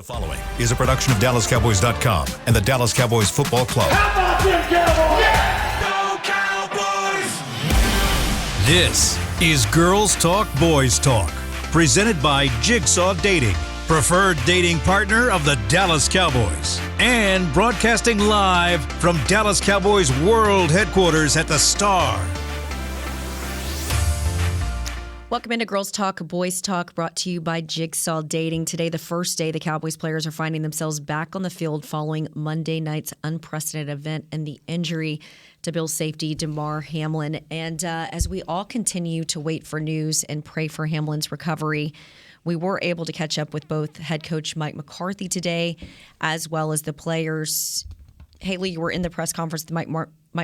The following is a production of DallasCowboys.com and the Dallas Cowboys Football Club. How about them Cowboys? Yeah! Go Cowboys! This is Girls Talk, Boys Talk, presented by Jigsaw Dating, preferred dating partner of the Dallas Cowboys, and broadcasting live from Dallas Cowboys World Headquarters at the Star. Welcome into Girls Talk, Boys Talk, brought to you by Jigsaw Dating. Today, the first day the Cowboys players are finding themselves back on the field following Monday night's unprecedented event and the injury to Bill's safety, Damar Hamlin. And as we all continue to wait for news and pray for Hamlin's recovery, we were able to catch up with both head coach Mike McCarthy today, as well as the players. Haley, you were in the press conference with Mike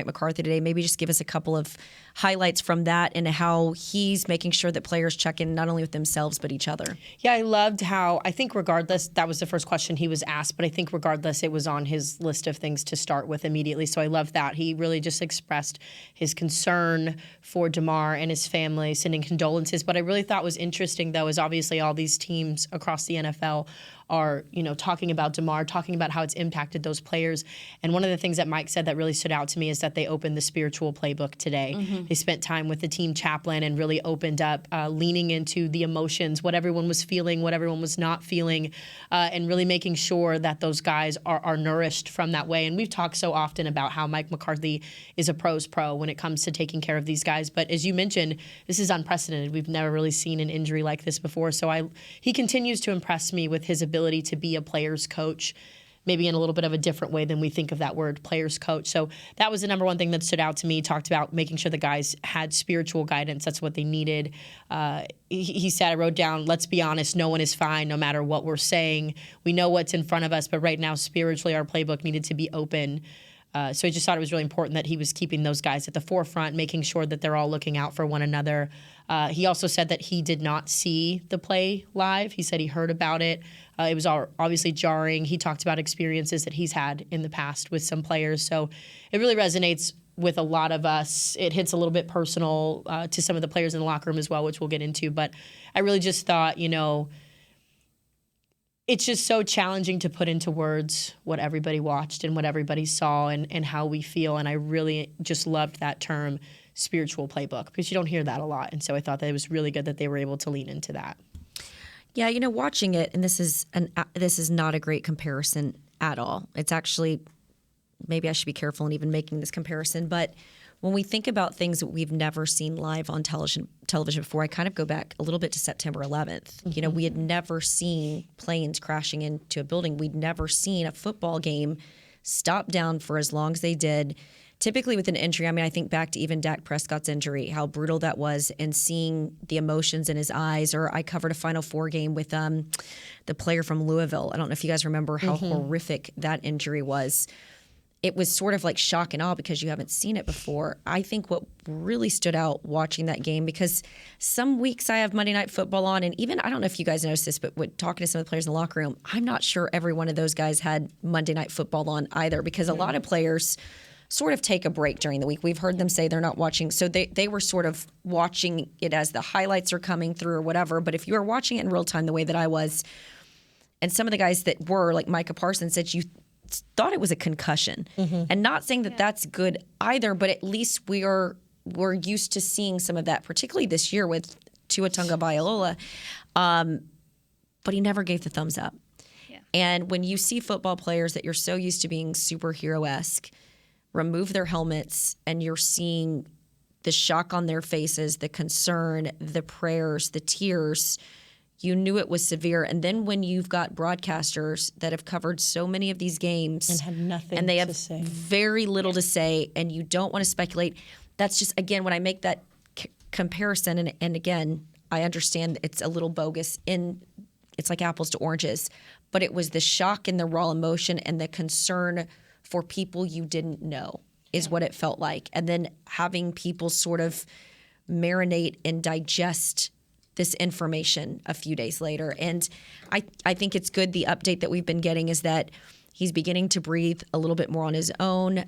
McCarthy today. Maybe just give us a couple of highlights from that and how he's making sure that players check in not only with themselves but each other. Yeah, I loved how, I think regardless, that was the first question he was asked, but I think regardless it was on his list of things to start with immediately. So I love that. He really just expressed his concern for Damar and his family, sending condolences. But I really thought was interesting, though, is obviously all these teams across the NFL are, talking about Damar, talking about how it's impacted those players. And one of the things that Mike said that really stood out to me is that they opened the spiritual playbook today. Mm-hmm. They spent time with the team chaplain and really opened up, leaning into the emotions, what everyone was feeling, what everyone was not feeling, and really making sure that those guys are nourished from that way. And we've talked so often about how Mike McCarthy is a pro's pro when it comes to taking care of these guys. But as you mentioned, this is unprecedented. We've never really seen an injury like this before. So he continues to impress me with his ability to be a player's coach, maybe in a little bit of a different way than we think of that word, player's coach. So that was the number one thing that stood out to me. Talked about making sure the guys had spiritual guidance. That's what they needed. He said, I wrote down, let's be honest, no one is fine no matter what we're saying. We know what's in front of us, but right now, spiritually, our playbook needed to be open. So I just thought it was really important that he was keeping those guys at the forefront, making sure that they're all looking out for one another. He also said that he did not see the play live. He said he heard about it. It was obviously jarring. He talked about experiences that he's had in the past with some players. So it really resonates with a lot of us. It hits a little bit personal to some of the players in the locker room as well, which we'll get into. But I really just thought, it's just so challenging to put into words what everybody watched and what everybody saw and how we feel. And I really just loved that term, spiritual playbook, because you don't hear that a lot. And so I thought that it was really good that they were able to lean into that. Yeah, watching it, and this is not a great comparison at all. It's actually, maybe I should be careful in even making this comparison, but when we think about things that we've never seen live on television before, I kind of go back a little bit to September 11th. Mm-hmm. We had never seen planes crashing into a building. We'd never seen a football game stop down for as long as they did. Typically with an injury, I think back to even Dak Prescott's injury, how brutal that was, and seeing the emotions in his eyes. Or I covered a Final Four game with the player from Louisville. I don't know if you guys remember how horrific that injury was. It was sort of like shock and awe because you haven't seen it before. I think what really stood out watching that game, because some weeks I have Monday Night Football on, and even, I don't know if you guys noticed this, but talking to some of the players in the locker room, I'm not sure every one of those guys had Monday Night Football on either, because a lot of players sort of take a break during the week. We've heard them say they're not watching. So they were sort of watching it as the highlights are coming through or whatever. But if you were watching it in real time the way that I was, and some of the guys that were, like Micah Parsons said, you thought it was a concussion. Mm-hmm. And not saying that that's good either, but at least we're used to seeing some of that, particularly this year with Tua Tagovailoa. But he never gave the thumbs up. Yeah. And when you see football players that you're so used to being superhero-esque remove their helmets, and you're seeing the shock on their faces, the concern, the prayers, the tears, you knew it was severe. And then when you've got broadcasters that have covered so many of these games and have nothing and they have to say, very little to say, and you don't want to speculate, that's just, again, when I make that comparison, and again, I understand it's a little bogus, it's like apples to oranges, but it was the shock and the raw emotion and the concern for people you didn't know is what it felt like. And then having people sort of marinate and digest this information a few days later. And I think it's good. The update that we've been getting is that he's beginning to breathe a little bit more on his own.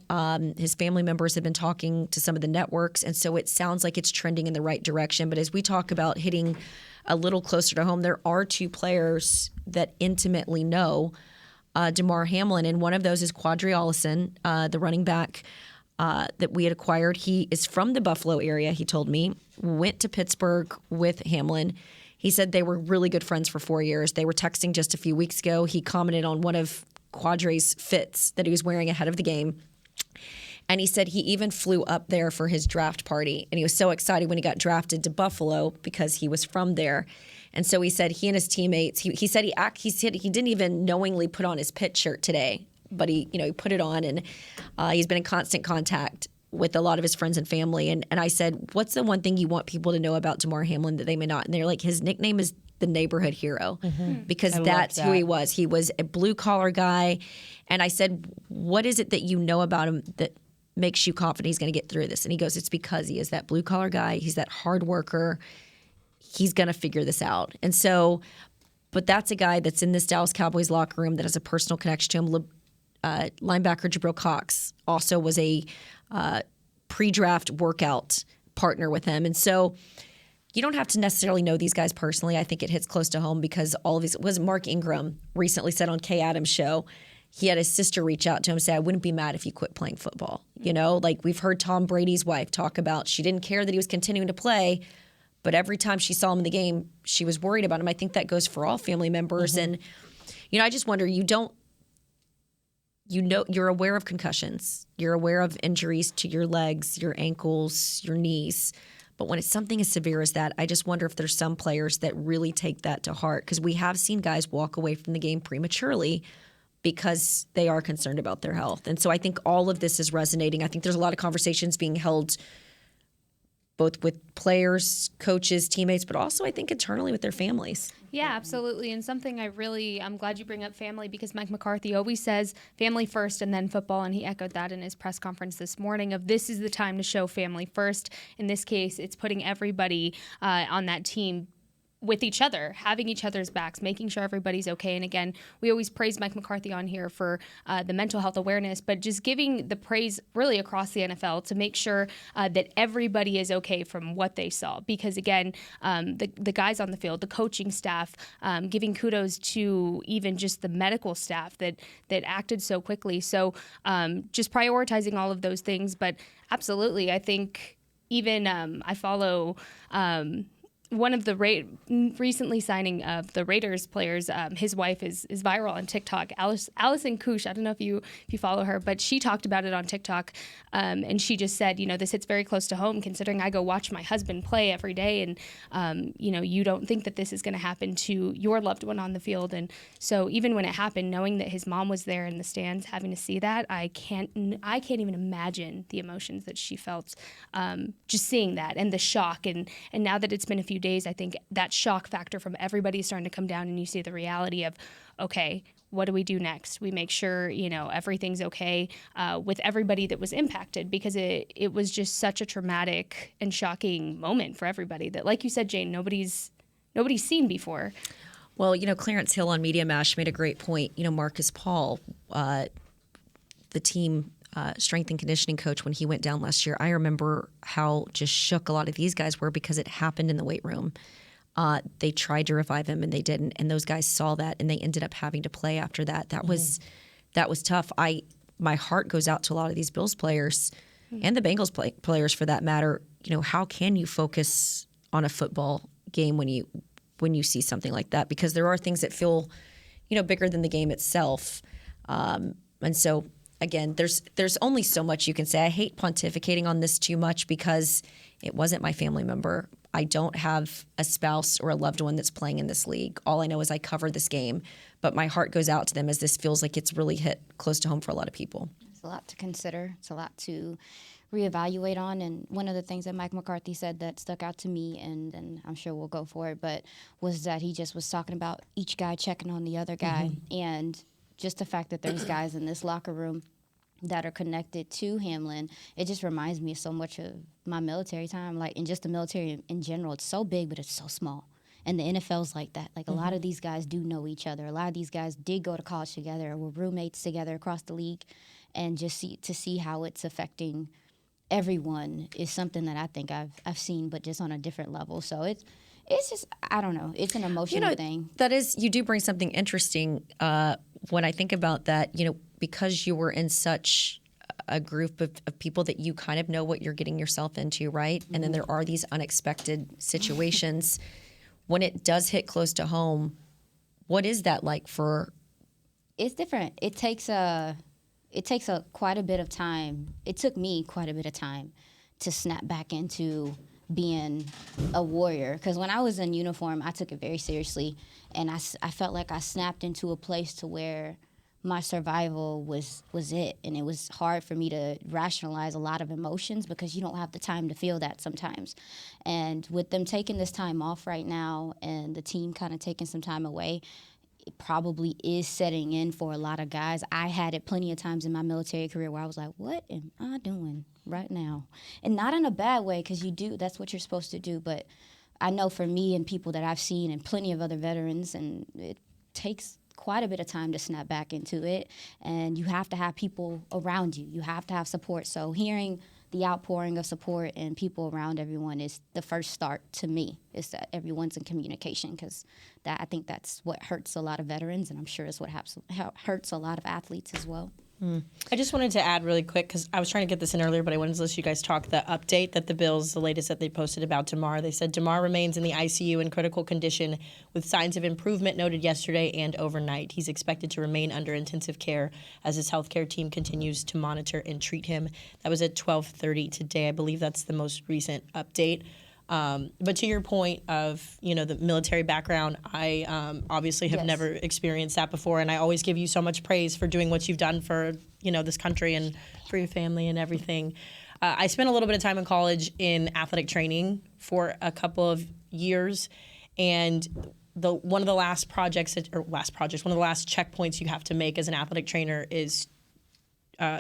His family members have been talking to some of the networks, and so it sounds like it's trending in the right direction. But as we talk about hitting a little closer to home, there are two players that intimately know Damar Hamlin, and one of those is Quadri Allison, the running back that we had acquired. He is from the Buffalo area, he told me, went to Pittsburgh with Hamlin. He said they were really good friends for 4 years. They were texting just a few weeks ago. He commented on one of Quadri's fits that he was wearing ahead of the game. And he said he even flew up there for his draft party. And he was so excited when he got drafted to Buffalo because he was from there. And so he said he and his teammates, he said he didn't even knowingly put on his pit shirt today, but he put it on, and he's been in constant contact with a lot of his friends and family. And I said, what's the one thing you want people to know about Damar Hamlin that they may not? And they're like, his nickname is the neighborhood hero, because that's who he was. He was a blue collar guy. And I said, what is it that you know about him that makes you confident he's going to get through this? And he goes, it's because he is that blue collar guy. He's that hard worker. He's going to figure this out. And so, but that's a guy that's in this Dallas Cowboys locker room that has a personal connection to him. Linebacker Jabril Cox also was a pre-draft workout partner with him. And so you don't have to necessarily know these guys personally. I think it hits close to home because all of these, was Mark Ingram recently said on Kay Adams' show, he had his sister reach out to him and say, I wouldn't be mad if you quit playing football. Like we've heard Tom Brady's wife talk about, she didn't care that he was continuing to play, but every time she saw him in the game, she was worried about him. I think that goes for all family members. And, I just wonder, you're aware of concussions. You're aware of injuries to your legs, your ankles, your knees. But when it's something as severe as that, I just wonder if there's some players that really take that to heart, because we have seen guys walk away from the game prematurely because they are concerned about their health. And so I think all of this is resonating. I think there's a lot of conversations being held both with players, coaches, teammates, but also I think internally with their families. Yeah, absolutely. And something I'm glad you bring up family, because Mike McCarthy always says family first and then football. And he echoed that in his press conference this morning of this is the time to show family first. In this case, it's putting everybody on that team with each other, having each other's backs, making sure everybody's okay. And again, we always praise Mike McCarthy on here for the mental health awareness, but just giving the praise really across the NFL to make sure that everybody is okay from what they saw. Because again, the guys on the field, the coaching staff, giving kudos to even just the medical staff that acted so quickly. So just prioritizing all of those things. But absolutely, I think even I follow one of the recently signing of the Raiders players, his wife is viral on TikTok. Allison Kush, I don't know if you follow her, but she talked about it on TikTok, and she just said, this hits very close to home considering I go watch my husband play every day, and you don't think that this is going to happen to your loved one on the field. And so even when it happened, knowing that his mom was there in the stands, having to see that, I can't even imagine the emotions that she felt just seeing that, and the shock. And now that it's been a few days, I think that shock factor from everybody is starting to come down, and you see the reality of, okay, what do we do next? We make sure, everything's okay with everybody that was impacted, because it was just such a traumatic and shocking moment for everybody that, like you said, Jane, nobody's seen before. Well, Clarence Hill on Media Mash made a great point. Marcus Paul, the team strength and conditioning coach, when he went down last year, I remember how just shook a lot of these guys were because it happened in the weight room. They tried to revive him and they didn't, and those guys saw that and they ended up having to play after that. That was tough. My heart goes out to a lot of these Bills players and the Bengals players for that matter. How can you focus on a football game when you see something like that? Because there are things that feel bigger than the game itself, and so. Again, there's only so much you can say. I hate pontificating on this too much because it wasn't my family member. I don't have a spouse or a loved one that's playing in this league. All I know is I cover this game, but my heart goes out to them as this feels like it's really hit close to home for a lot of people. It's a lot to consider. It's a lot to reevaluate on. And one of the things that Mike McCarthy said that stuck out to me, and I'm sure we'll go for it, but was that he just was talking about each guy checking on the other guy. And just the fact that there's guys in this locker room that are connected to Hamlin, it just reminds me so much of my military time, and just the military in general. It's so big, but it's so small. And the NFL's like that. A lot of these guys do know each other. A lot of these guys did go to college together or were roommates together across the league. And just see how it's affecting everyone is something that I think I've seen, but just on a different level. So It's just, I don't know. It's an emotional thing. That is, you do bring something interesting when I think about that, because you were in such a group of people that you kind of know what you're getting yourself into, right? And then there are these unexpected situations. When it does hit close to home, what is that like for? It's different. It takes quite a bit of time. It took me quite a bit of time to snap back into being a warrior, because when I was in uniform, I took it very seriously, and I felt like I snapped into a place to where my survival was it, and it was hard for me to rationalize a lot of emotions because you don't have the time to feel that sometimes. And with them taking this time off right now and the team kind of taking some time away, it probably is setting in for a lot of guys. I had it plenty of times in my military career where I was like, what am I doing right now? And not in a bad way, because that's what you're supposed to do. But I know for me and people that I've seen and plenty of other veterans, and it takes quite a bit of time to snap back into it. And you have to have people around you. You have to have support. So hearing the outpouring of support and people around everyone is the first start to me, is that everyone's in communication, because I think that's what hurts a lot of veterans, and I'm sure is what hurts a lot of athletes as well. I just wanted to add really quick, because I was trying to get this in earlier, but I wanted to let you guys talk. The update that the Bills, the latest that they posted about Damar, they said Damar remains in the ICU in critical condition with signs of improvement noted yesterday and overnight. He's expected to remain under intensive care as his healthcare team continues to monitor and treat him. That was at 12:30 today. I believe that's the most recent update. But to your point of, the military background, I obviously have never experienced that before, and I always give you so much praise for doing what you've done for, this country and for your family and everything. I spent a little bit of time in college in athletic training for a couple of years, and one of the last checkpoints you have to make as an athletic trainer is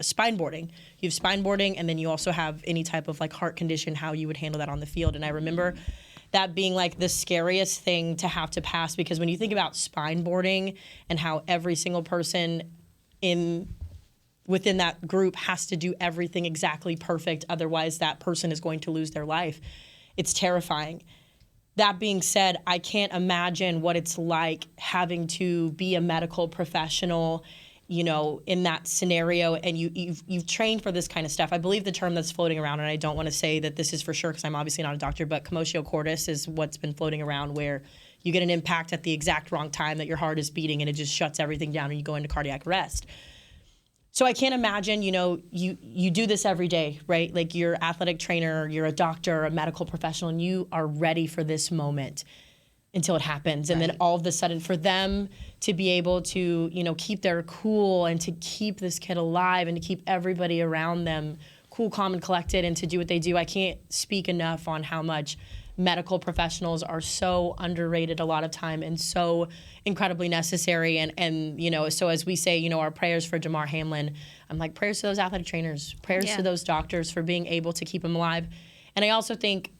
spine boarding. You have spine boarding, and then you also have any type of heart condition, how you would handle that on the field. And I remember that being the scariest thing to have to pass, because when you think about spine boarding and how every single person within that group has to do everything exactly perfect, otherwise that person is going to lose their life, it's terrifying. That being said, I can't imagine what it's like having to be a medical professional in that scenario, and you've trained for this kind of stuff. I believe the term that's floating around, and I don't want to say that this is for sure because I'm obviously not a doctor, but commotio cordis is what's been floating around, where you get an impact at the exact wrong time that your heart is beating and it just shuts everything down and you go into cardiac arrest. So I can't imagine, you do this every day, right? Like, you're an athletic trainer, you're a doctor, a medical professional, and you are ready for this moment until it happens. And then all of a sudden for them to be able to, keep their cool and to keep this kid alive and to keep everybody around them cool, calm, and collected and to do what they do. I can't speak enough on how much medical professionals are so underrated a lot of time and so incredibly necessary. And so as we say, our prayers for Damar Hamlin, I'm like, prayers to those athletic trainers, prayers to those doctors for being able to keep him alive. And I also think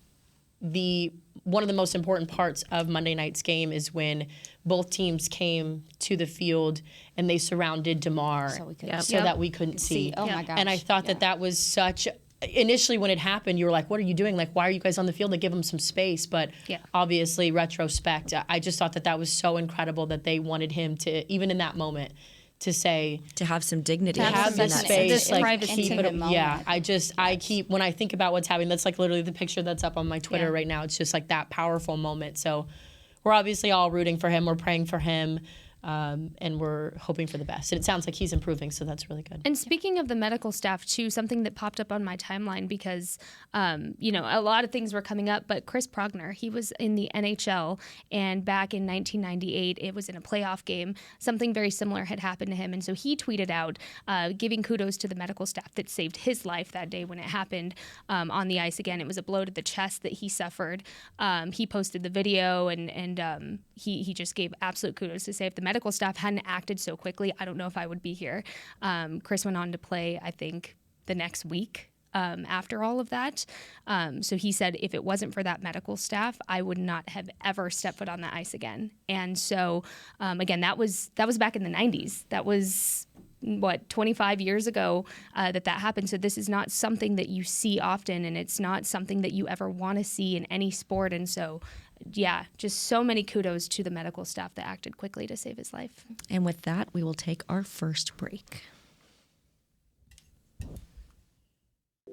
one of the most important parts of Monday night's game is when both teams came to the field and they surrounded Damar so that we couldn't see. Oh my gosh. And I thought that was such. Initially, when it happened, you were like, what are you doing? Like, why are you guys on the field? Like, give them some space. But obviously, retrospect, I just thought that was so incredible that they wanted him to, even in that moment, to say, to have some dignity, to have this space, keep it. I keep, when I think about what's happening, that's literally the picture that's up on my Twitter right now. It's just that powerful moment. So we're obviously all rooting for him. We're praying for him. And we're hoping for the best. And it sounds like he's improving, so that's really good. And speaking of the medical staff, too, something that popped up on my timeline because, a lot of things were coming up, but Chris Progner, he was in the NHL, and back in 1998, it was in a playoff game. Something very similar had happened to him, and so he tweeted out, giving kudos to the medical staff that saved his life that day when it happened on the ice again. It was a blow to the chest that he suffered. He posted the video, and he just gave absolute kudos to say if the medical staff hadn't acted so quickly, I don't know if I would be here. Chris went on to play, I think, the next week after all of that. So he said if it wasn't for that medical staff, I would not have ever stepped foot on the ice again. And so, again, that was back in the 90s. That was 25 years ago that happened. So this is not something that you see often, and it's not something that you ever want to see in any sport. And so yeah, just so many kudos to the medical staff that acted quickly to save his life. And with that, we will take our first break.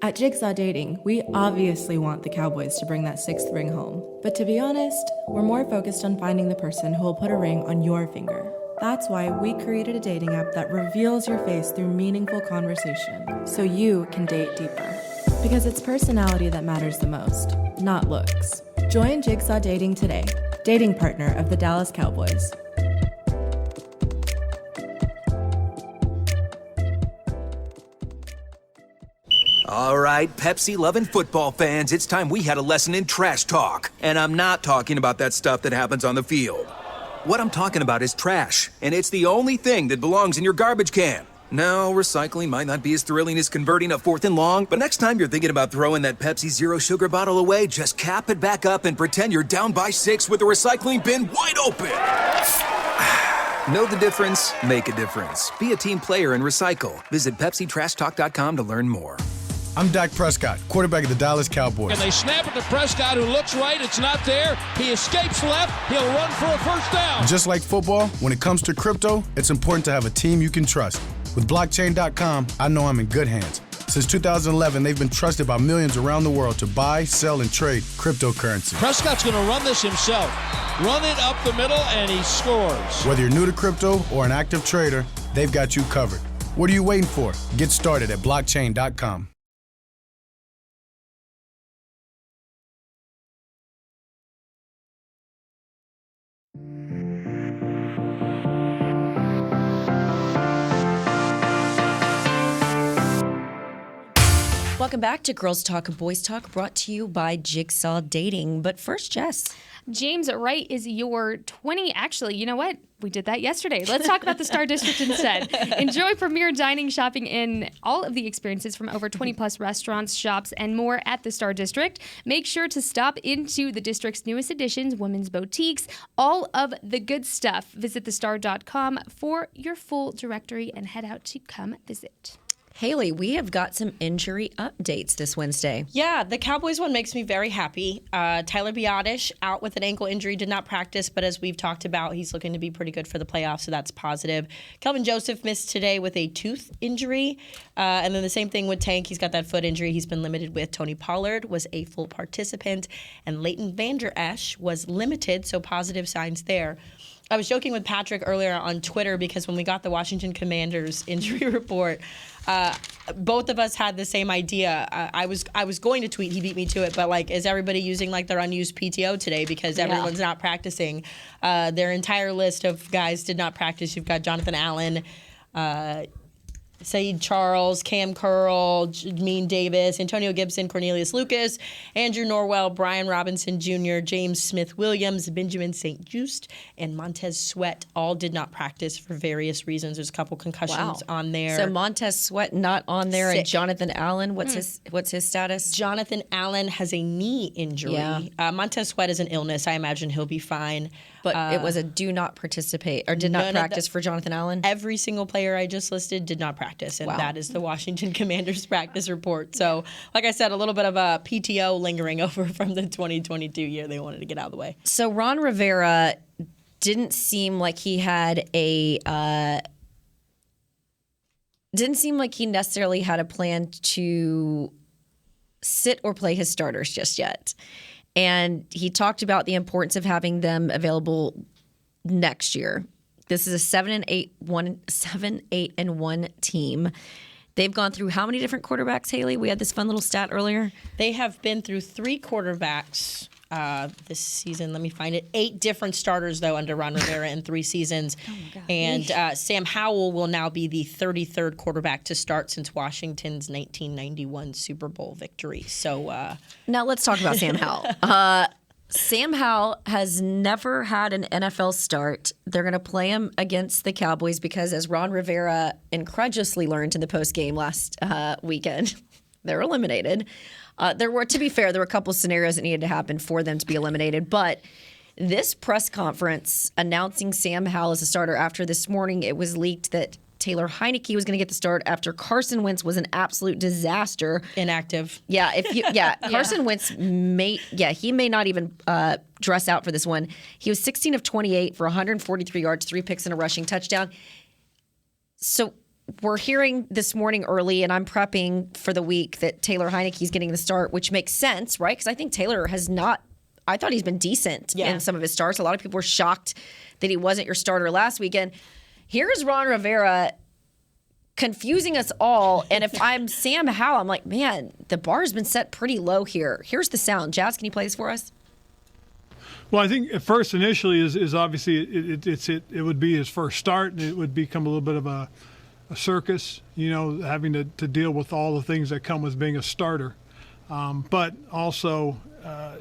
At Jigsaw Dating, we obviously want the Cowboys to bring that sixth ring home. But to be honest, we're more focused on finding the person who will put a ring on your finger. That's why we created a dating app that reveals your face through meaningful conversation, so you can date deeper. Because it's personality that matters the most, not looks. Join Jigsaw Dating today, dating partner of the Dallas Cowboys. All right, Pepsi-loving football fans, it's time we had a lesson in trash talk. And I'm not talking about that stuff that happens on the field. What I'm talking about is trash, and it's the only thing that belongs in your garbage can. Now, recycling might not be as thrilling as converting a 4th and long, but next time you're thinking about throwing that Pepsi Zero Sugar bottle away, just cap it back up and pretend you're down by 6 with the recycling bin wide open. Know the difference? Make a difference. Be a team player and recycle. Visit PepsiTrashTalk.com to learn more. I'm Dak Prescott, quarterback of the Dallas Cowboys. And they snap it to Prescott, who looks right. It's not there. He escapes left. He'll run for a first down. Just like football, when it comes to crypto, it's important to have a team you can trust. With blockchain.com, I know I'm in good hands. Since 2011, they've been trusted by millions around the world to buy, sell, and trade cryptocurrency. Prescott's going to run this himself. Run it up the middle, and he scores. Whether you're new to crypto or an active trader, they've got you covered. What are you waiting for? Get started at blockchain.com. Welcome back to Girls Talk, Boys Talk, brought to you by Jigsaw Dating. But first, Jess. James Wright is your 20. Actually, you know what? We did that yesterday. Let's talk about the Star District instead. Enjoy premier dining, shopping in all of the experiences from over 20 plus restaurants, shops, and more at the Star District. Make sure to stop into the district's newest additions, women's boutiques, all of the good stuff. Visit thestar.com for your full directory and head out to come visit. Haley, we have got some injury updates this Wednesday. Yeah, the Cowboys one makes me very happy. Tyler Biadasz out with an ankle injury, did not practice, but as we've talked about, he's looking to be pretty good for the playoffs, so that's positive. Kelvin Joseph missed today with a tooth injury, and then the same thing with Tank. He's got that foot injury he's been limited with. Tony Pollard was a full participant, and Leighton Vander Esch was limited, so positive signs there. I was joking with Patrick earlier on Twitter because when we got the Washington Commanders injury report, both of us had the same idea. I was going to tweet, he beat me to it, but like, is everybody using like their unused PTO today because everyone's not practicing? Their entire list of guys did not practice. You've got Jonathan Allen, Saeed Charles, Cam Curl, Jameen Davis, Antonio Gibson, Cornelius Lucas, Andrew Norwell, Brian Robinson Jr., James Smith-Williams, Benjamin St. Juste, and Montez Sweat all did not practice for various reasons. There's a couple concussions on there. So Montez Sweat not on there, Sick. and Jonathan Allen, what's his status? Jonathan Allen has a knee injury. Yeah. Montez Sweat is an illness. I imagine he'll be fine. But it was a do not participate or did not practice for Jonathan Allen? Every single player I just listed did not practice, and that is the Washington Commanders practice report. So, like I said, a little bit of a PTO lingering over from the 2022 year. They wanted to get out of the way. So Ron Rivera didn't seem like he had necessarily had a plan to sit or play his starters just yet. And he talked about the importance of having them available next year. This is a 7-8-1 team. They've gone through how many different quarterbacks, Haley? We had this fun little stat earlier. They have been through 3 quarterbacks this season. Let me find it. 8 different starters, though, under Ron Rivera in 3 seasons. Oh my God. And Sam Howell will now be the 33rd quarterback to start since Washington's 1991 Super Bowl victory. So now let's talk about Sam Howell. Sam Howell has never had an NFL start. They're going to play him against the Cowboys because, as Ron Rivera incredulously learned in the postgame last weekend, they're eliminated. To be fair, there were a couple of scenarios that needed to happen for them to be eliminated. But this press conference announcing Sam Howell as a starter after this morning, it was leaked that Taylor Heineke was going to get the start after Carson Wentz was an absolute disaster. Inactive. Yeah, Carson Wentz may not even dress out for this one. He was 16 of 28 for 143 yards, 3 picks and a rushing touchdown. So we're hearing this morning early, and I'm prepping for the week, that Taylor Heineke's getting the start, which makes sense, right? Because I think Taylor has not. I thought he's been decent in some of his starts. A lot of people were shocked that he wasn't your starter last weekend. Here's Ron Rivera confusing us all. And if I'm Sam Howell, I'm like, man, the bar's been set pretty low here. Here's the sound. Jazz, can you play this for us? Well, I think at first initially is obviously it would be his first start, and it would become a little bit of a circus, having to deal with all the things that come with being a starter. But also,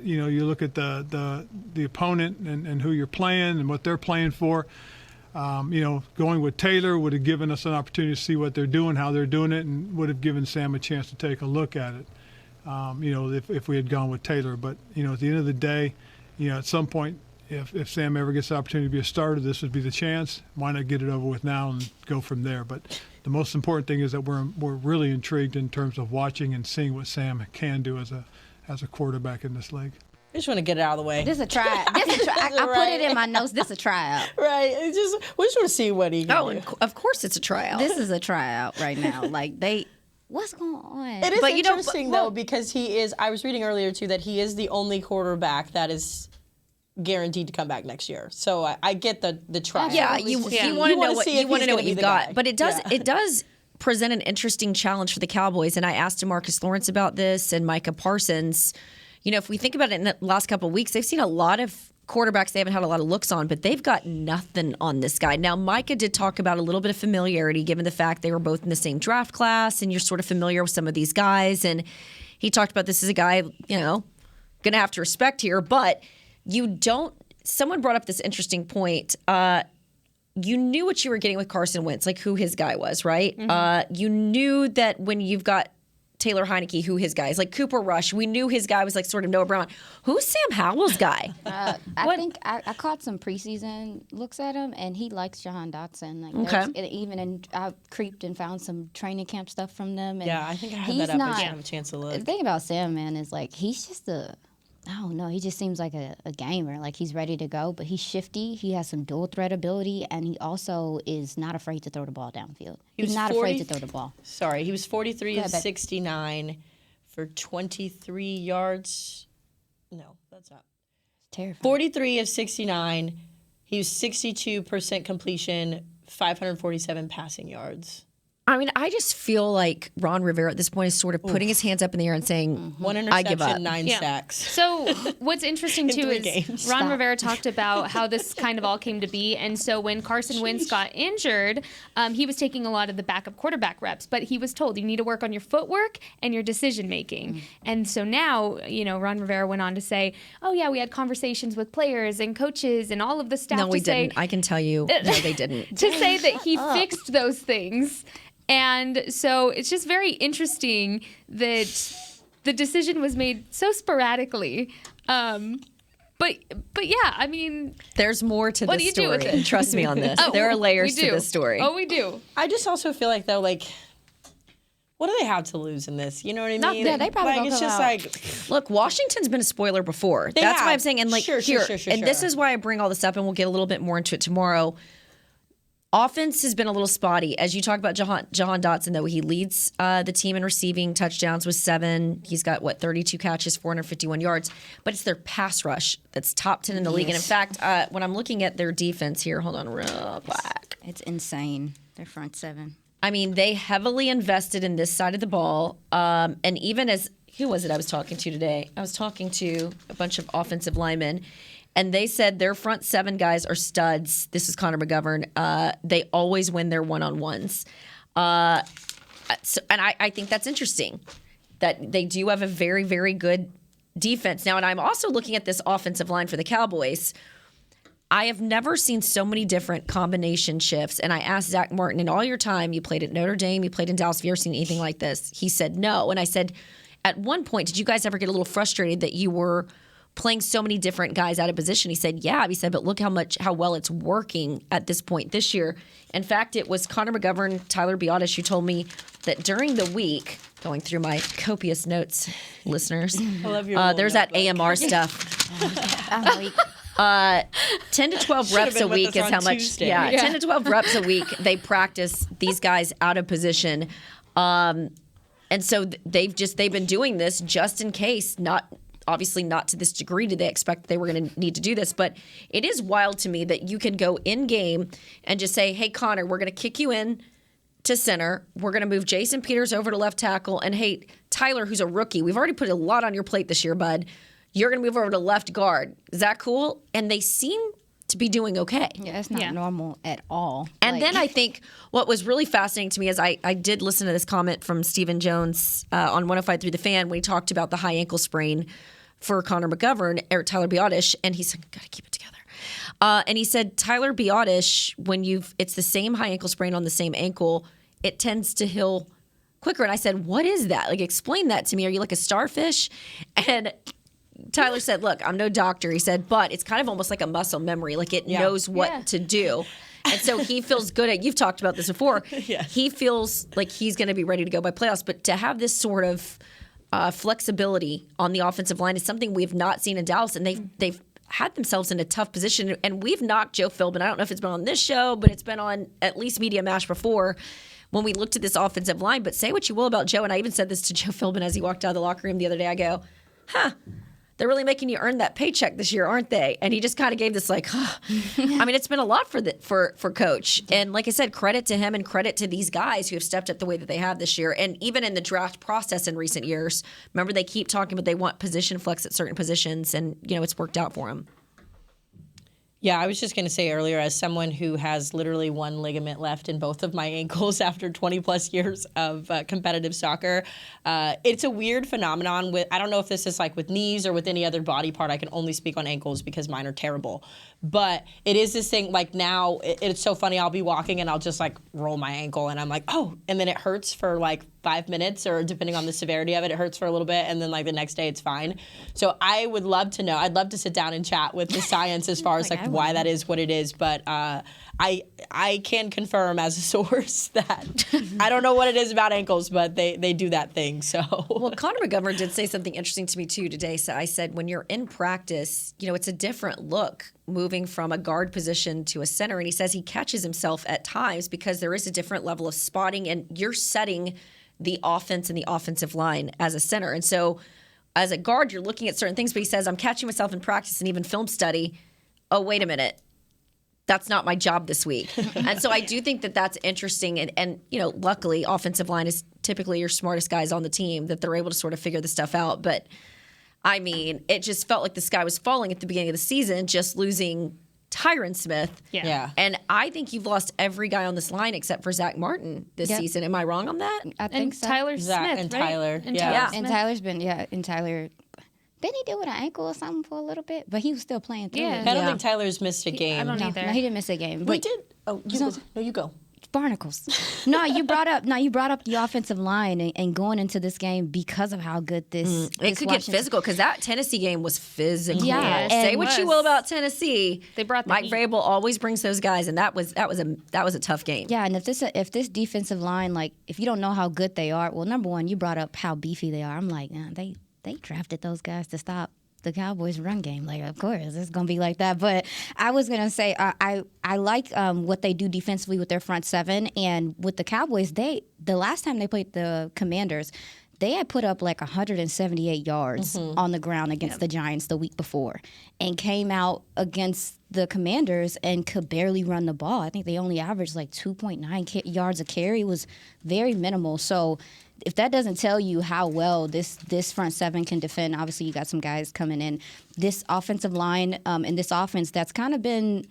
you look at the opponent and who you're playing and what they're playing for. Going with Taylor would have given us an opportunity to see what they're doing, how they're doing it, and would have given Sam a chance to take a look at it, if we had gone with Taylor. But, at the end of the day, at some point, if Sam ever gets the opportunity to be a starter, this would be the chance. Why not get it over with now and go from there? But the most important thing is that we're really intrigued in terms of watching and seeing what Sam can do as a quarterback in this league. I just want to get it out of the way. This is a try. I put it in my notes. This is a tryout. Right. We just want to see what he can do. Of course it's a tryout. This is a tryout right now. What's going on? It is interesting, though, because he is, I was reading earlier, too, that he is the only quarterback that is guaranteed to come back next year. So I get the tryout. Yeah, you want to know what you've got. But it does present an interesting challenge for the Cowboys. And I asked DeMarcus Lawrence about this and Micah Parsons. If we think about it in the last couple of weeks, they've seen a lot of quarterbacks they haven't had a lot of looks on, but they've got nothing on this guy. Now, Micah did talk about a little bit of familiarity, given the fact they were both in the same draft class, and you're sort of familiar with some of these guys. And he talked about this as a guy, going to have to respect here, but someone brought up this interesting point. You knew what you were getting with Carson Wentz, like who his guy was, right? Mm-hmm. You knew that when you've got Taylor Heineke, who his guy is. Like Cooper Rush, we knew his guy was like sort of Noah Brown. Who's Sam Howell's guy? I think I caught some preseason looks at him, and he likes Jahan Dotson. I creeped and found some training camp stuff from them. And I think I had that up. I didn't have a chance to look. The thing about Sam, man, is he's just I don't know. He just seems like a gamer. Like he's ready to go, but he's shifty. He has some dual threat ability, and he also is not afraid to throw the ball downfield. He's not afraid to throw the ball. Sorry, he was 43 of 69 for 23 yards. No, that's not. It's terrifying. 43 of 69. He was 62% completion, 547 passing yards. I mean, I just feel like Ron Rivera at this point is sort of putting his hands up in the air and saying, one interception, I give up. 9 sacks. So what's interesting, too, is Ron Rivera talked about how this kind of all came to be. And so when Carson Wentz got injured, he was taking a lot of the backup quarterback reps. But he was told, you need to work on your footwork and your decision-making. Mm-hmm. And so now, Ron Rivera went on to say, oh, yeah, we had conversations with players and coaches and all of the staff No, we didn't. I can tell you, no, they didn't. To say that he fixed those things. And so it's just very interesting that the decision was made so sporadically. But yeah, I mean, there's more to this story. What do you do with it? Trust me on this. There are layers to this story. Oh, we do. I just also feel like though, what do they have to lose in this? You know what I mean? Yeah, they probably it's just look, Washington's been a spoiler before. That's why I'm saying, and sure. This is why I bring all this up, and we'll get a little bit more into it tomorrow. Offense has been a little spotty. As you talk about Jahan Dotson, though, he leads the team in receiving touchdowns with 7. He's got, 32 catches, 451 yards. But it's their pass rush that's top 10 in the league. And, in fact, when I'm looking at their defense here, hold on real quick. It's insane, their front 7. I mean, they heavily invested in this side of the ball. And even as – who was it I was talking to today? I was talking to a bunch of offensive linemen. And they said their front 7 guys are studs. This is Connor McGovern. They always win their one-on-ones. And I think that's interesting, that they do have a very, very good defense. Now, and I'm also looking at this offensive line for the Cowboys. I have never seen so many different combination shifts. And I asked Zach Martin, in all your time, you played at Notre Dame, you played in Dallas, have you ever seen anything like this? He said no. And I said, at one point, did you guys ever get a little frustrated that you were playing so many different guys out of position. He said, yeah. He said, but look how well it's working at this point this year. In fact, it was Connor McGovern, Tyler Biotish who told me that during the week, going through my copious notes, listeners, I love your there's that AMR stuff. 10 to 12 reps a week is how much. Tuesday. Yeah, 10 to 12 reps a week. They practice these guys out of position, and so they've been doing this just in case. Obviously not to this degree did they expect they were going to need to do this, but it is wild to me that you can go in game and just say, "Hey Connor, we're going to kick you in to center. We're going to move Jason Peters over to left tackle, and hey Tyler, who's a rookie, we've already put a lot on your plate this year, bud. You're going to move over to left guard. Is that cool?" And they seem to be doing okay. Yeah, it's not normal at all. And then I think what was really fascinating to me is I did listen to this comment from Stephen Jones on 105 Through the Fan when he talked about the high ankle sprain for Connor McGovern or Tyler Biotish, and he said, "Got to keep it together." And he said Tyler Biotish, it's the same high ankle sprain on the same ankle, it tends to heal quicker. And I said, "What is that? Like, explain that to me. Are you like a starfish?" And Tyler said, "Look, I'm no doctor." He said, "But it's kind of almost like a muscle memory. Like it knows what to do." And so he feels good at, you've talked about this before. Yes. He feels like he's going to be ready to go by playoffs. But to have this sort of flexibility on the offensive line is something we've not seen in Dallas. And they've had themselves in a tough position. And we've knocked Joe Philbin. I don't know if it's been on this show, but it's been on at least Media Mash before when we looked at this offensive line. But say what you will about Joe. And I even said this to Joe Philbin as he walked out of the locker room the other day. I go, they're really making you earn that paycheck this year, aren't they? And he just kind of gave this like, I mean, it's been a lot for Coach. And like I said, credit to him and credit to these guys who have stepped up the way that they have this year. And even in the draft process in recent years, remember they keep talking about they want position flex at certain positions, and it's worked out for them. Yeah, I was just going to say earlier, as someone who has literally one ligament left in both of my ankles after 20 plus years of competitive soccer, it's a weird phenomenon. I don't know if this is like with knees or with any other body part. I can only speak on ankles because mine are terrible. But it is this thing, like now, it's so funny. I'll be walking and I'll just like roll my ankle and I'm like, oh, and then it hurts for like 5 minutes, or depending on the severity of it, it hurts for a little bit, and then like the next day it's fine. So I would love to know. I'd love to sit down and chat with the science as far as like why that is what it is. But I can confirm as a source that I don't know what it is about ankles, but they do that thing. So well, Connor McGovern did say something interesting to me too today. So I said, when you're in practice, it's a different look moving from a guard position to a center. And he says he catches himself at times because there is a different level of spotting, and you're setting the offense and the offensive line as a center. And so as a guard, you're looking at certain things, but he says, I'm catching myself in practice and even film study. Oh, wait a minute. That's not my job this week. And so I do think that that's interesting. And luckily, offensive line is typically your smartest guys on the team, that they're able to sort of figure this stuff out. But, I mean, it just felt like the sky was falling at the beginning of the season, just losing Tyron Smith. Yeah. And I think you've lost every guy on this line except for Zach Martin this season. Am I wrong on that? I think so. Tyler Zach Smith, and right? Tyler. And Yeah. Tyler Smith. And Tyler's been, and Tyler, didn't he deal with an ankle or something for a little bit? But he was still playing through it. I don't think Tyler's missed a game. I don't either. No, he didn't miss a game. We But did. Oh, you go. Barnacles. You brought up the offensive line and going into this game because of how good this. It could get physical because that Tennessee game was physical. Yeah, Say it what you will about Tennessee. They brought the Mike heat. Vrabel always brings those guys, and that was a tough game. Yeah, and if this defensive line, like, if you don't know how good they are, well, number one, you brought up how beefy they are. I'm like, they drafted those guys to stop the Cowboys' run game. Like, of course, it's going to be like that. But I was going to say, I like what they do defensively with their front seven. And with the Cowboys, the last time they played the Commanders, they had put up like 178 yards on the ground against the Giants the week before, and came out against the Commanders and could barely run the ball. I think they only averaged like 2.9 yards a carry. It was very minimal. So if that doesn't tell you how well this front seven can defend, obviously you got some guys coming in. This offensive line and this offense that's kind of been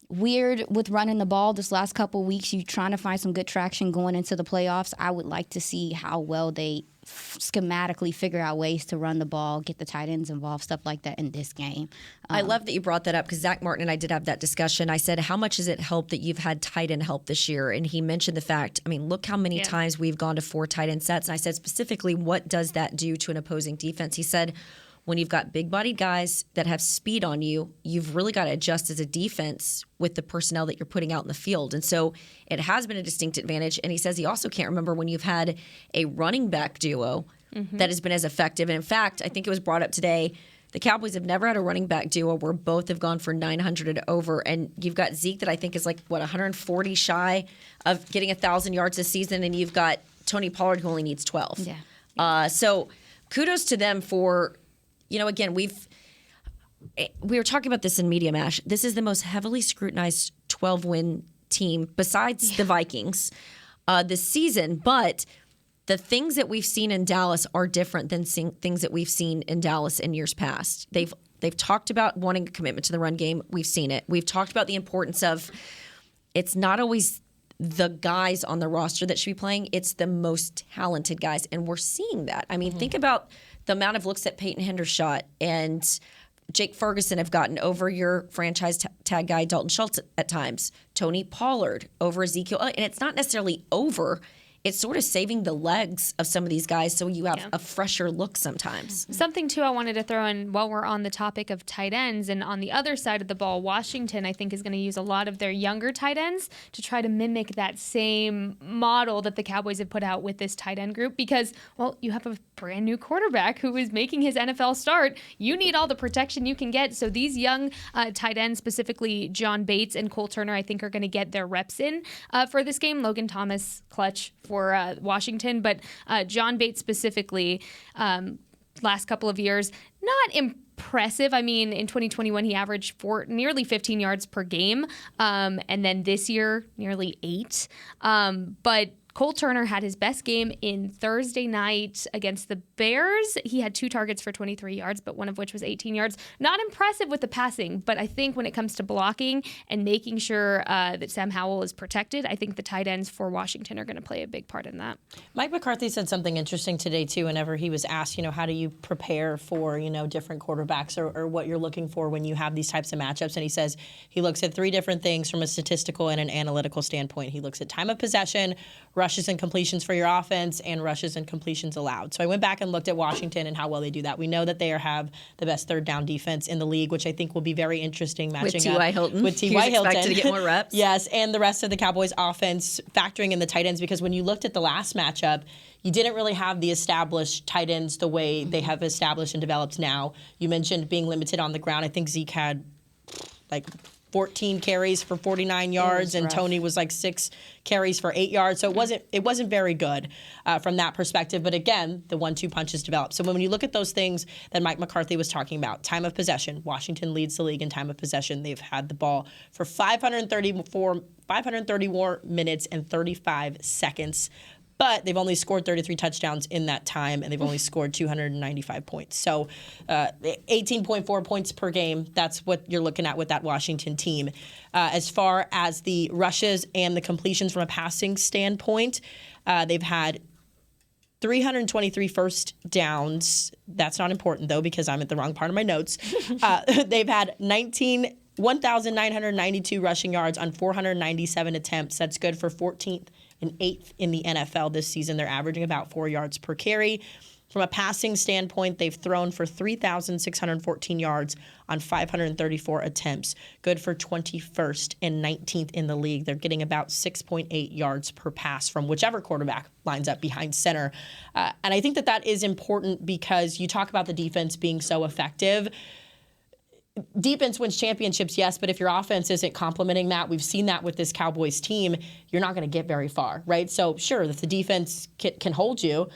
weird with running the ball this last couple of weeks. You're trying to find some good traction going into the playoffs. I would like to see how well they schematically figure out ways to run the ball, get the tight ends involved, stuff like that in this game. I love that you brought that up because Zach Martin and I did have that discussion. I said, how much has it helped that you've had tight end help this year? And he mentioned the fact, I mean, look how many times we've gone to 4 tight end sets. And I said specifically, what does that do to an opposing defense? He said, when you've got big-bodied guys that have speed on you, you've really got to adjust as a defense with the personnel that you're putting out in the field. And so it has been a distinct advantage. And he says he also can't remember when you've had a running back duo that has been as effective. And in fact, I think it was brought up today, the Cowboys have never had a running back duo where both have gone for 900 and over. And you've got Zeke that I think is 140 shy of getting 1,000 yards this season. And you've got Tony Pollard who only needs 12. Yeah. So kudos to them for, again, we were talking about this in Media Mash. This is the most heavily scrutinized 12-win team besides the Vikings this season. But the things that we've seen in Dallas are different than things that we've seen in Dallas in years past. They've talked about wanting a commitment to the run game. We've seen it. We've talked about the importance of it's not always the guys on the roster that should be playing. It's the most talented guys, and we're seeing that. I mean, think about the amount of looks that Peyton Hendershot and Jake Ferguson have gotten over your franchise tag guy, Dalton Schultz, at times. Tony Pollard over Ezekiel. And it's not necessarily over. It's sort of saving the legs of some of these guys so you have a fresher look sometimes. Something, too, I wanted to throw in while we're on the topic of tight ends. And on the other side of the ball, Washington, I think, is going to use a lot of their younger tight ends to try to mimic that same model that the Cowboys have put out with this tight end group because, well, you have a brand new quarterback who is making his NFL start. You need all the protection you can get. So these young tight ends, specifically John Bates and Cole Turner, I think are going to get their reps in for this game. Logan Thomas, clutch for Washington, but John Bates specifically, last couple of years, not impressive. I mean, in 2021, he averaged nearly 15 yards per game, and then this year, nearly 8. But Cole Turner had his best game in Thursday night against the Bears. He had 2 targets for 23 yards, but one of which was 18 yards. Not impressive with the passing, but I think when it comes to blocking and making sure that Sam Howell is protected, I think the tight ends for Washington are going to play a big part in that. Mike McCarthy said something interesting today, too, whenever he was asked, how do you prepare for, different quarterbacks or what you're looking for when you have these types of matchups. And he says he looks at 3 different things from a statistical and an analytical standpoint. He looks at time of possession, rushes and completions for your offense, and rushes and completions allowed. So I went back and looked at Washington and how well they do that. We know that they have the best third down defense in the league, which I think will be very interesting matching with T.Y. up Hilton. with T.Y. Hilton. Expected to get more reps. Yes, and the rest of the Cowboys offense factoring in the tight ends, because when you looked at the last matchup, you didn't really have the established tight ends the way they have established and developed now. You mentioned being limited on the ground. I think Zeke had 14 carries for 49 yards, and Tony was 6 carries for 8 yards. So it wasn't very good from that perspective. But again, the 1-2 punches developed. So when you look at those things that Mike McCarthy was talking about, time of possession, Washington leads the league in time of possession. They've had the ball for 534 minutes and 35 seconds. But they've only scored 33 touchdowns in that time, and they've only scored 295 points. So 18.4 points per game, that's what you're looking at with that Washington team. As far as the rushes and the completions from a passing standpoint, they've had 323 first downs. That's not important, though, because I'm at the wrong part of my notes. They've had 1,992 rushing yards on 497 attempts. That's good for 14th and 8th in the NFL this season. They're averaging about 4 yards per carry. From a passing standpoint, they've thrown for 3,614 yards on 534 attempts. Good for 21st and 19th in the league. They're getting about 6.8 yards per pass from whichever quarterback lines up behind center. And I think that is important because you talk about the defense being so effective. Defense wins championships, yes, but if your offense isn't complementing that, we've seen that with this Cowboys team, you're not going to get very far, right? So sure, if the defense can hold you,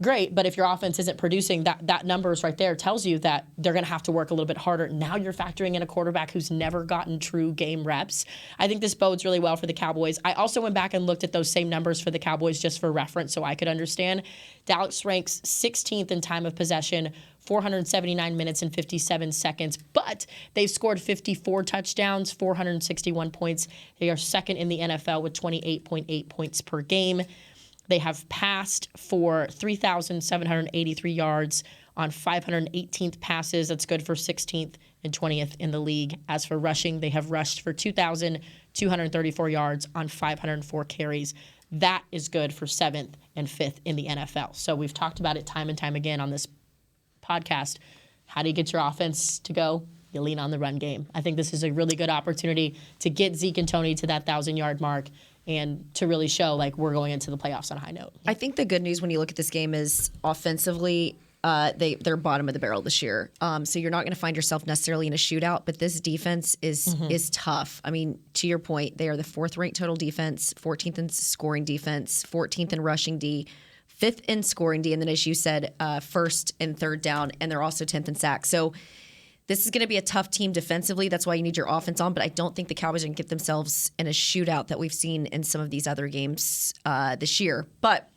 great, but if your offense isn't producing, that numbers right there tells you that they're going to have to work a little bit harder. Now you're factoring in a quarterback who's never gotten true game reps. I think this bodes really well for the Cowboys. I also went back and looked at those same numbers for the Cowboys just for reference so I could understand. Dallas ranks 16th in time of possession, 479 minutes and 57 seconds, but they've scored 54 touchdowns, 461 points. They are second in the NFL with 28.8 points per game. They have passed for 3,783 yards on 518th passes. That's good for 16th and 20th in the league. As for rushing, they have rushed for 2,234 yards on 504 carries. That is good for 7th and 5th in the NFL. So we've talked about it time and time again on this podcast. How do you get your offense to go? You lean on the run game. I think this is a really good opportunity to get Zeke and Tony to that 1,000-yard mark and to really show like we're going into the playoffs on a high note. I think the good news when you look at this game is offensively, they're bottom of the barrel this year. So you're not going to find yourself necessarily in a shootout, but this defense is tough. I mean, to your point, they are the 4th-ranked total defense, 14th in scoring defense, 14th in rushing D, 5th in scoring D, and then as you said, 1st and 3rd down, and they're also 10th in sacks. So this is going to be a tough team defensively. That's why you need your offense on, but I don't think the Cowboys are going to get themselves in a shootout that we've seen in some of these other games this year. But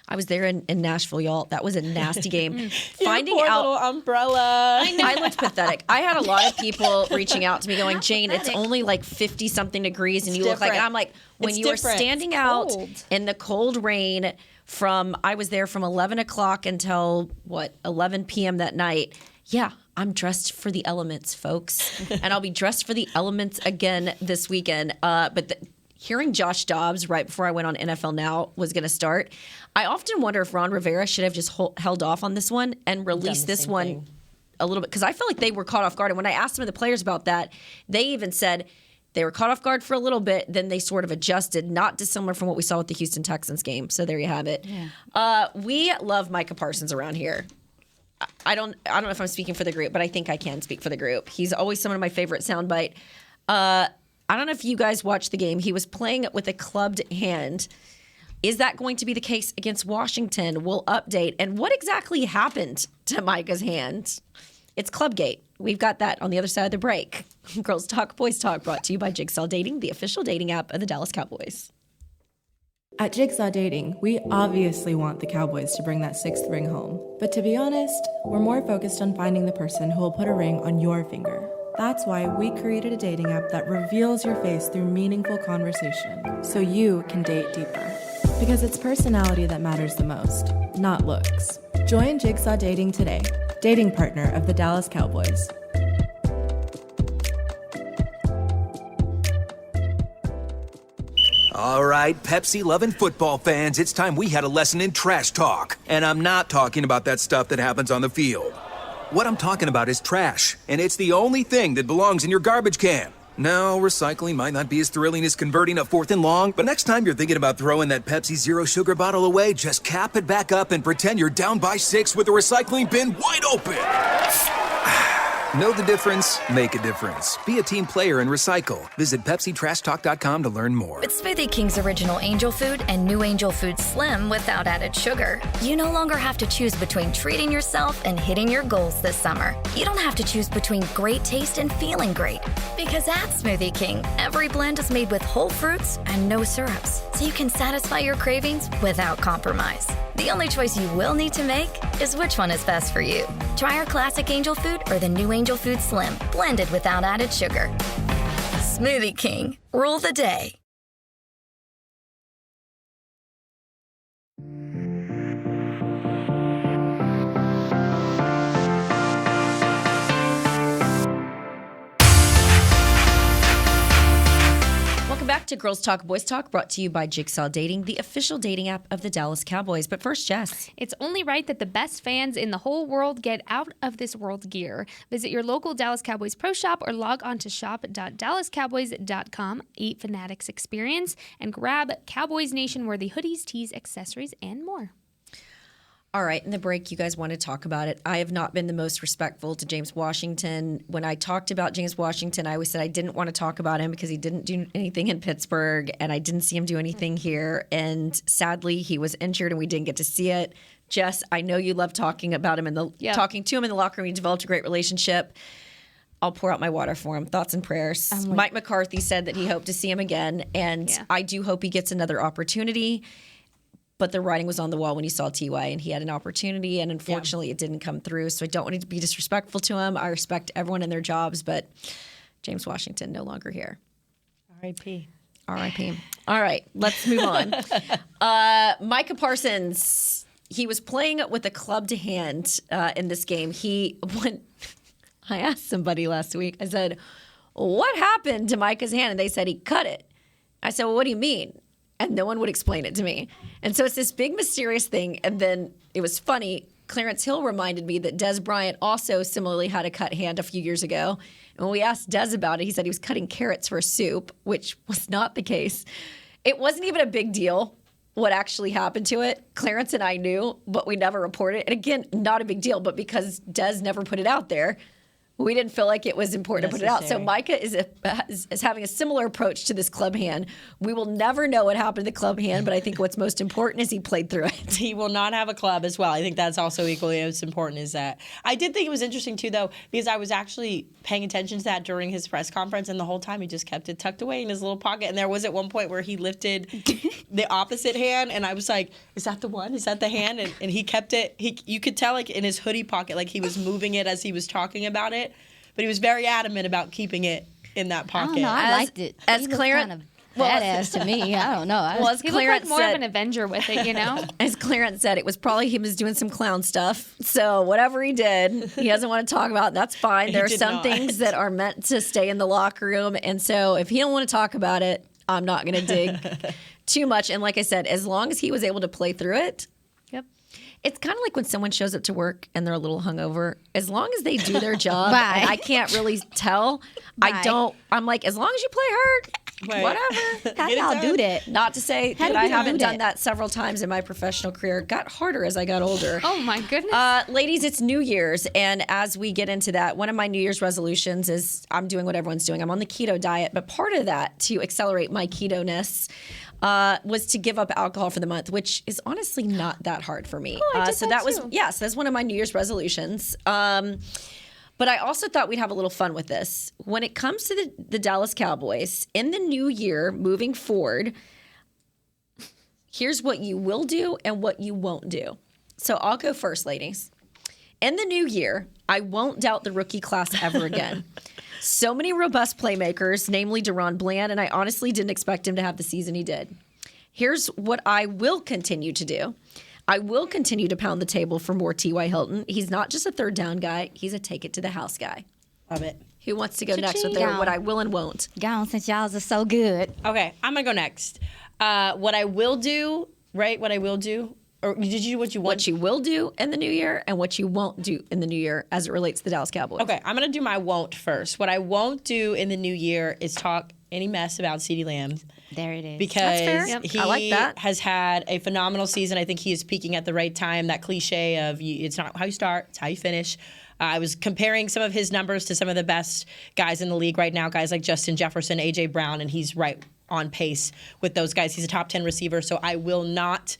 I was there in Nashville, y'all. That was a nasty game. Finding Your poor out little umbrella. I looked pathetic. I had a lot of people reaching out to me going, Jane, it's only like 50-something degrees and you look like, and I'm like, when It's you are different. standing It's out cold. in the cold rain I was there from 11 o'clock until 11 p.m. that night. Yeah, I'm dressed for the elements, folks. And I'll be dressed for the elements again this weekend. Hearing Josh Dobbs right before I went on NFL Now was going to start, I often wonder if Ron Rivera should have just held off on this one and released this one a little bit, because I felt like they were caught off guard. And when I asked some of the players about that, they even said they were caught off guard for a little bit, then they sort of adjusted, not dissimilar from what we saw with the Houston Texans game. So there you have it. Yeah. We love Micah Parsons around here. I don't know if I'm speaking for the group, but I think I can speak for the group. He's always someone of my favorite soundbite. I don't know if you guys watched the game. He was playing with a clubbed hand. Is that going to be the case against Washington? We'll update. And what exactly happened to Micah's hand? It's Clubgate. We've got that on the other side of the break. Girls Talk, Boys Talk, brought to you by Jigsaw Dating, the official dating app of the Dallas Cowboys. At Jigsaw Dating, we obviously want the Cowboys to bring that 6th ring home. But to be honest, we're more focused on finding the person who will put a ring on your finger. That's why we created a dating app that reveals your face through meaningful conversation, so you can date deeper. Because it's personality that matters the most, not looks. Join Jigsaw Dating today, dating partner of the Dallas Cowboys. All right, Pepsi-loving football fans, it's time we had a lesson in trash talk. And I'm not talking about that stuff that happens on the field. What I'm talking about is trash, and it's the only thing that belongs in your garbage can. Now, recycling might not be as thrilling as converting a 4th and long, but next time you're thinking about throwing that Pepsi Zero Sugar bottle away, just cap it back up and pretend you're down by 6 with the recycling bin wide open. Know the difference? Make a difference. Be a team player and recycle. Visit PepsiTrashTalk.com to learn more. With Smoothie King's original Angel Food and new Angel Food Slim without added sugar, you no longer have to choose between treating yourself and hitting your goals this summer. You don't have to choose between great taste and feeling great. Because at Smoothie King, every blend is made with whole fruits and no syrups, so you can satisfy your cravings without compromise. The only choice you will need to make is which one is best for you. Try our classic Angel Food or the new Angel Food Slim, blended without added sugar. Smoothie King, rule the day. Welcome back to Girls Talk, Boys Talk, brought to you by Jigsaw Dating, the official dating app of the Dallas Cowboys. But first, Jess. It's only right that the best fans in the whole world get out of this world gear. Visit your local Dallas Cowboys Pro Shop or log on to shop.dallascowboys.com, 8 Fanatics experience, and grab Cowboys Nation-worthy hoodies, tees, accessories, and more. All right, in the break, you guys want to talk about it. I have not been the most respectful to James Washington. When I talked about James Washington, I always said I didn't want to talk about him because he didn't do anything in Pittsburgh, and I didn't see him do anything here. And sadly, he was injured, and we didn't get to see it. Jess, I know you love talking about him talking to him in the locker room. You developed a great relationship. I'll pour out my water for him. Thoughts and prayers. Mike McCarthy said that he hoped to see him again, and I do hope he gets another opportunity. But the writing was on the wall when he saw T.Y. and he had an opportunity, and unfortunately it didn't come through. So I don't want to be disrespectful to him. I respect everyone in their jobs, but James Washington no longer here. R.I.P. R.I.P. All right, let's move on. Micah Parsons, he was playing with a clubbed hand in this game. I asked somebody last week, I said, what happened to Micah's hand? And they said he cut it. I said, well, what do you mean? And no one would explain it to me. And so it's this big mysterious thing. And then it was funny. Clarence Hill reminded me that Des Bryant also similarly had a cut hand a few years ago. And when we asked Des about it, he said he was cutting carrots for soup, which was not the case. It wasn't even a big deal what actually happened to it. Clarence and I knew, but we never reported it. And again, not a big deal, but because Des never put it out there, we didn't feel like it was important to put it out. So Micah is having a similar approach to this club hand. We will never know what happened to the club hand, but I think what's most important is he played through it. He will not have a club as well. I think that's also equally as important as that. I did think it was interesting, too, though, because I was actually paying attention to that during his press conference, and the whole time he just kept it tucked away in his little pocket. And there was at one point where he lifted the opposite hand, and I was like, is that the one? Is that the hand? And he kept it. You could tell, like, in his hoodie pocket, like he was moving it as he was talking about it. But he was very adamant about keeping it in that pocket. I don't know. I liked it. As Clarence, kind of badass to me. I don't know. As He Clarence looked like more said, of an Avenger with it, you know? As Clarence said, it was probably he was doing some clown stuff. So whatever he did, he doesn't want to talk about. That's fine. There are some things that are meant to stay in the locker room, and so if he don't want to talk about it, I'm not going to dig too much. And like I said, as long as he was able to play through it. It's kind of like when someone shows up to work and they're a little hungover. As long as they do their job, and I can't really tell. I'm like, as long as you play hard, whatever. How do y'all do that? Not to say that I haven't done that several times in my professional career. It got harder as I got older. Oh, my goodness. Ladies, it's New Year's. And as we get into that, one of my New Year's resolutions is I'm doing what everyone's doing. I'm on the keto diet. But part of that, to accelerate my keto-ness, was to give up alcohol for the month, which is honestly not that hard for me. So that's one of my New Year's resolutions. But I also thought we'd have a little fun with this. When it comes to the Dallas Cowboys, in the new year, moving forward, here's what you will do and what you won't do. So I'll go first, ladies. In the new year, I won't doubt the rookie class ever again. So many robust playmakers, namely Deron Bland, and I honestly didn't expect him to have the season he did. Here's what I will continue to do. I will continue to pound the table for more T.Y. Hilton. He's not just a third down guy. He's a take it to the house guy. Love it. Who wants to go next with their what I will and won't? Gone since y'all are so good. Okay, I'm going to go next. What I will do, right? What I will do? Or did you do what you want? What you will do in the new year and what you won't do in the new year as it relates to the Dallas Cowboys. Okay, I'm going to do my won't first. What I won't do in the new year is talk any mess about CeeDee Lamb. There it is. Because I like that. Has had a phenomenal season. I think he is peaking at the right time. That cliche of it's not how you start, it's how you finish. I was comparing some of his numbers to some of the best guys in the league right now, guys like Justin Jefferson, A.J. Brown, and he's right on pace with those guys. He's a top 10 receiver, so I will not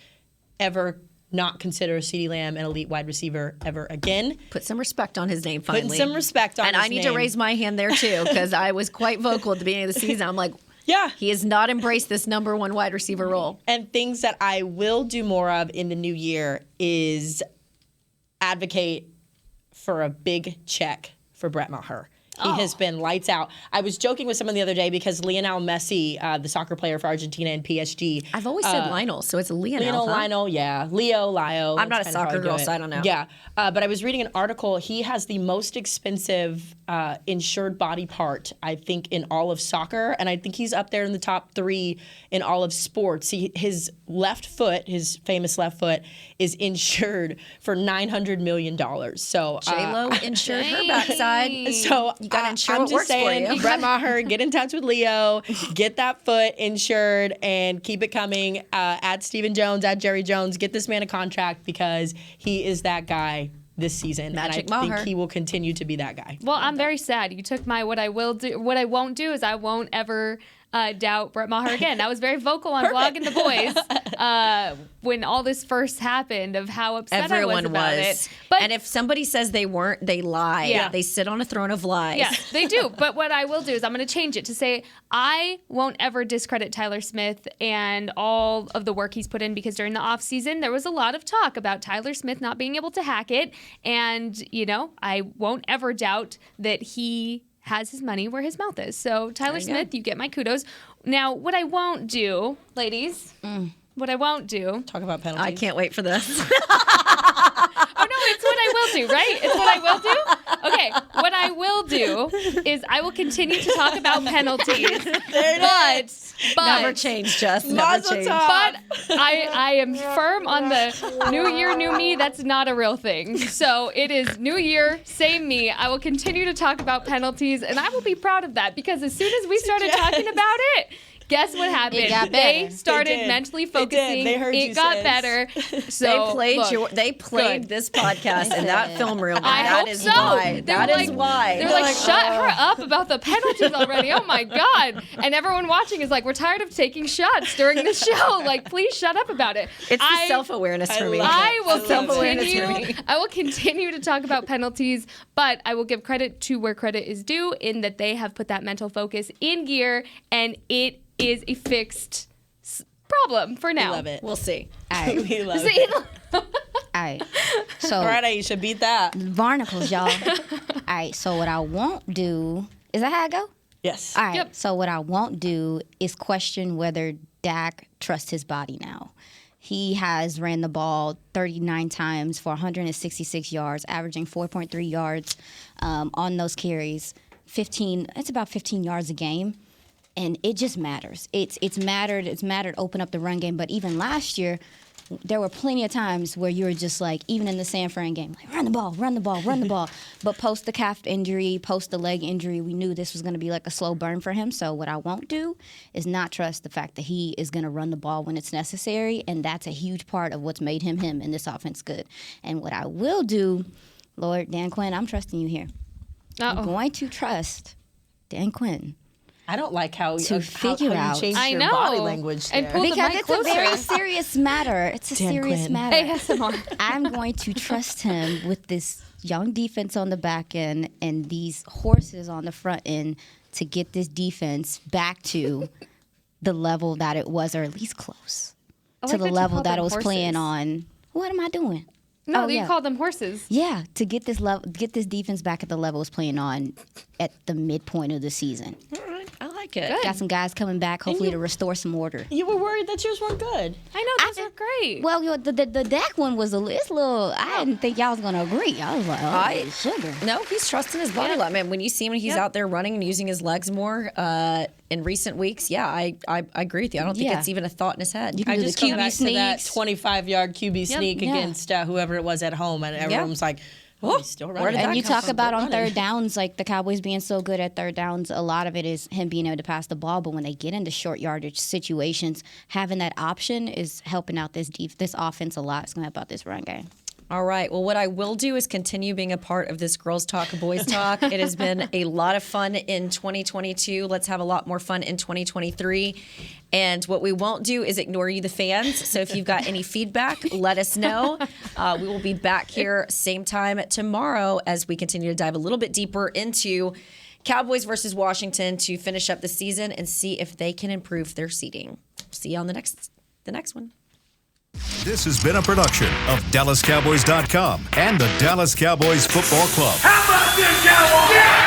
ever not consider CeeDee Lamb an elite wide receiver ever again. Put some respect on his name finally. Putting some respect on his name. And I need to raise my hand there too because I was quite vocal at the beginning of the season. I'm like, yeah, he has not embraced this number one wide receiver role. And things that I will do more of in the new year is advocate for a big check for Brett Maher. He has been lights out. I was joking with someone the other day because Lionel Messi, the soccer player for Argentina and PSG. I've always said Lionel, so it's Lionel. Lionel, yeah. Lio. I'm not a soccer girl, so I don't know. Yeah. But I was reading an article. He has the most expensive insured body part, I think, in all of soccer. And I think he's up there in the top 3 in all of sports. His left foot, his famous left foot, is insured for $900 million. So J-Lo insured her backside. So you got to insure I'm what just works for saying, you. Brett Maher, get in touch with Leo, get that foot insured, and keep it coming. At Stephen Jones, at Jerry Jones, get this man a contract because he is that guy this season. Magic and I Maher. think he will continue to be that guy. Well, I'm very sad. You took my what I will do. What I won't do is I won't ever doubt Brett Maher again. I was very vocal on Blogging the Boys when all this first happened of how upset Everyone I was about it. But, and if somebody says they weren't, they lie. Yeah. They sit on a throne of lies. Yeah, they do. But what I will do is I'm going to change it to say I won't ever discredit Tyler Smith and all of the work he's put in because during the offseason, there was a lot of talk about Tyler Smith not being able to hack it. And, I won't ever doubt that he has his money where his mouth is. So Tyler Smith, you get my kudos. Now, what I won't do, ladies, what I won't do. Talk about penalties. I can't wait for this. Oh, no, it's what I will do, right? It's what I will do? Okay, what I will do is I will continue to talk about penalties. But Never change, Jess. Never change. But I am firm on the new year, new me. That's not a real thing. So it is new year, same me. I will continue to talk about penalties, and I will be proud of that because as soon as we started talking about it, guess what happened? It got they better. started mentally focusing. They heard you, it got sis. better. So They played this podcast in that film room. And I that hope is so. why. They were That is why. They're like, shut her up about the penalties already. Oh my God. And everyone watching is like, we're tired of taking shots during the show. Like, please shut up about it. It's the self-awareness for me. I will Self-awareness for me. continue. I will continue to talk about penalties, but I will give credit to where credit is due in that they have put that mental focus in gear, and it is a fixed problem for now. We love it. We'll see. All right. We love See? it. All right. So All right, Aisha, beat that. barnacles, y'all. All right. So what I won't do is that how I go? Yes. All right. Yep. So what I won't do is question whether Dak trusts his body now. He has ran the ball 39 times for 166 yards, averaging 4.3 yards on those carries. It's about 15 yards a game. And it just matters. It's mattered open up the run game. But even last year, there were plenty of times where you were just like, even in the San Fran game, like run the ball, run the ball, run the ball. But post the calf injury, post the leg injury, we knew this was going to be like a slow burn for him. So what I won't do is not trust the fact that he is going to run the ball when it's necessary. And that's a huge part of what's made him in this offense good. And what I will do, Lord, Dan Quinn, I'm trusting you here. I'm going to trust Dan Quinn. I don't like how To you figure out. changed I your know. body language there. And pull the Because mic it's a very closer. serious matter. It's a Dan serious Quinn. matter. ASMR. I'm going to trust him with this young defense on the back end and these horses on the front end to get this defense back to the level that it was, or at least close I to like the that you level called that them it was horses. playing on. What am I doing? No, Oh, you yeah. call them horses. Yeah, to get this level, get this defense back at the level it was playing on at the midpoint of the season. All right. I like it. Got some guys coming back, hopefully to restore some order. You were worried that yours weren't good. I know, those are great. Well, the Dak one was it's a little. I didn't think y'all was gonna agree. I was like, oh, sugar. No, he's trusting his body. I mean, when you see him, he's out there running and using his legs more in recent weeks. Yeah, I agree with you. I don't think Yeah. it's even a thought in his head. You can I do just the go back QB to that sneaks. 25-yard QB sneak Yeah. against whoever it was at home, and everyone was like, "Oh, he's still where running." did that And you come talk from? about on Running. third downs, like the Cowboys being so good at third downs, a lot of it is him being able to pass the ball. But when they get into short yardage situations, having that option is helping out this offense a lot. It's going to help out this run game. All right. Well, what I will do is continue being a part of this Girls Talk, Boys Talk. It has been a lot of fun in 2022. Let's have a lot more fun in 2023. And what we won't do is ignore you, the fans. So if you've got any feedback, let us know. We will be back here same time tomorrow as we continue to dive a little bit deeper into Cowboys versus Washington to finish up the season and see if they can improve their seeding. See you on the next one. This has been a production of DallasCowboys.com and the Dallas Cowboys Football Club. How about this, Cowboys? Yeah!